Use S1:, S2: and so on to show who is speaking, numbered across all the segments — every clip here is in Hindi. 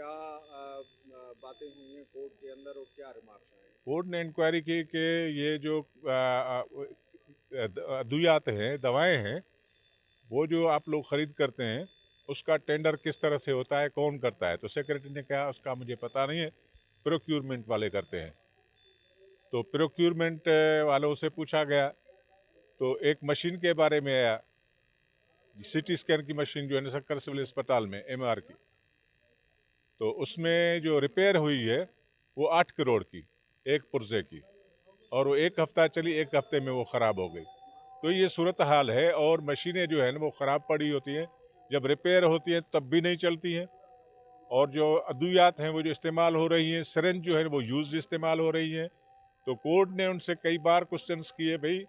S1: क्या बातें हुई हैं कोर्ट के अंदर और क्या रिमार्क्स आए?
S2: कोर्ट ने इंक्वायरी की कि ये जो अद्वियात हैं, दवाएं हैं, वो जो आप लोग खरीद करते हैं, उसका टेंडर किस तरह से होता है, कौन करता है? तो सेक्रेटरी ने कहा उसका मुझे पता नहीं है, प्रोक्यूरमेंट वाले करते हैं। तो प्रोक्यूरमेंट वालों से पूछा गया, तो एक मशीन के बारे में आया, सिटी स्कैन की मशीन जो है ना सक्कर सिविल अस्पताल में एमआर की, तो उसमें जो रिपेयर हुई है वो 8 करोड़ की, एक पुर्जे की, और वो एक हफ्ता चली, एक हफ्ते में वो ख़राब हो गई। तो ये सूरत हाल है, और मशीनें जो है ना वो ख़राब पड़ी होती हैं, जब रिपेयर होती हैं तब भी नहीं चलती हैं, और जो अद्वियात हैं वो जो इस्तेमाल हो रही हैं, सिरिंज जो है वो यूज्ड इस्तेमाल हो रही हैं। तो कोर्ट ने उनसे कई बार क्वेश्चंस किए, भाई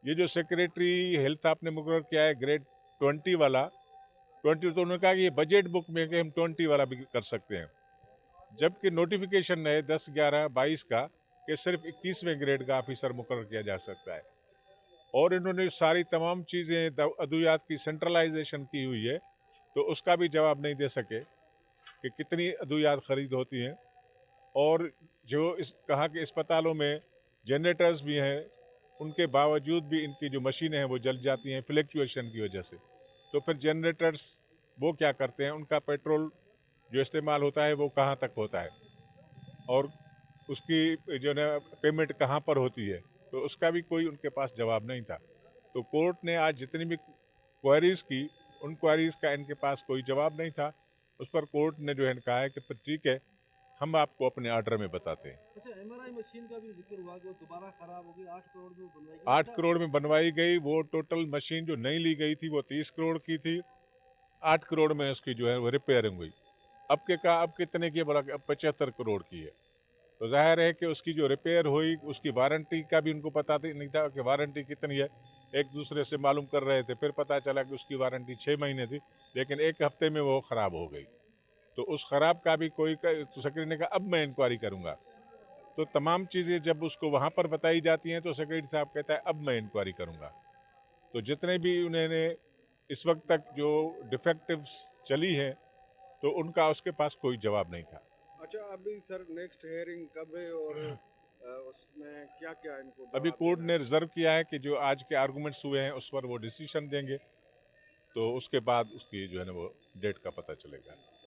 S2: ये जो सेक्रेटरी हेल्थ आपने मुकर्रर किया है ग्रेड 20 वाला, 20, तो उन्होंने कहा कि ये बजट बुक में कि हम 20 वाला भी कर सकते हैं, जबकि नोटिफिकेशन है 10/11/22 का कि सिर्फ 21वें ग्रेड का ऑफिसर मुकर्रर किया जा सकता है। और इन्होंने सारी तमाम चीज़ें अद्वियात की सेंट्रलाइजेशन की हुई है, तो उसका भी जवाब नहीं दे सके कि कितनी अद्वियात खरीद होती हैं। और जो इस कहा कि अस्पतालों में जनरेटर्स भी हैं, उनके बावजूद भी इनकी जो मशीनें हैं वो जल जाती हैं फ्लैक्चुएशन की वजह से। तो फिर जनरेटर्स वो क्या करते हैं, उनका पेट्रोल जो इस्तेमाल होता है वो कहाँ तक होता है, और उसकी जो है पेमेंट कहाँ पर होती है, तो उसका भी कोई उनके पास जवाब नहीं था। तो कोर्ट ने आज जितनी भी क्वेरीज़ की, उन क्वेरीज़ का इनके पास कोई जवाब नहीं था। उस पर कोर्ट ने जो है कहा है कि फिर ठीक है, हम आपको अपने ऑर्डर में बताते हैं।
S1: अच्छा, एमआरआई मशीन का भी जिक्र हुआ कि वो दोबारा खराब हो गई, 8 करोड़ में वो बनवाई गई।
S2: 8
S1: अच्छा,
S2: करोड़ में बनवाई गई, वो टोटल मशीन जो नई ली गई थी वो 30 करोड़ की थी, 8 करोड़ में उसकी जो है वो रिपेयरिंग हुई। अब कितने की है बोला कि अब 75 करोड़ की है। तो ज़ाहिर है कि उसकी जो रिपेयर हुई, उसकी वारंटी का भी उनको पता नहीं था कि वारंटी कितनी है। एक दूसरे से मालूम कर रहे थे, फिर पता चला कि उसकी वारंटी 6 महीने थी, लेकिन एक हफ्ते में वो ख़राब हो गई। तो उस ख़राब का भी कोई तो सेक्रेटरी ने कहा अब मैं इंक्वायरी करूँगा। तो तमाम चीज़ें जब उसको वहाँ पर बताई जाती हैं तो सेक्रेटरी साहब कहता है अब मैं इंक्वायरी करूँगा। तो जितने भी उन्होंने इस वक्त तक जो डिफेक्टिव्स चली हैं, तो उनका उसके पास कोई जवाब नहीं था।
S1: अच्छा, अभी सर नेक्स्ट हेयरिंग कब है और उसमें क्या-क्या इनको
S2: अभी
S1: जवाब
S2: कोर्ट
S1: देना
S2: ने
S1: है?
S2: रिजर्व किया है कि जो आज के आर्गूमेंट्स हुए हैं उस पर वो डिसीजन देंगे, तो उसके बाद उसकी जो है ना वो डेट का पता चलेगा।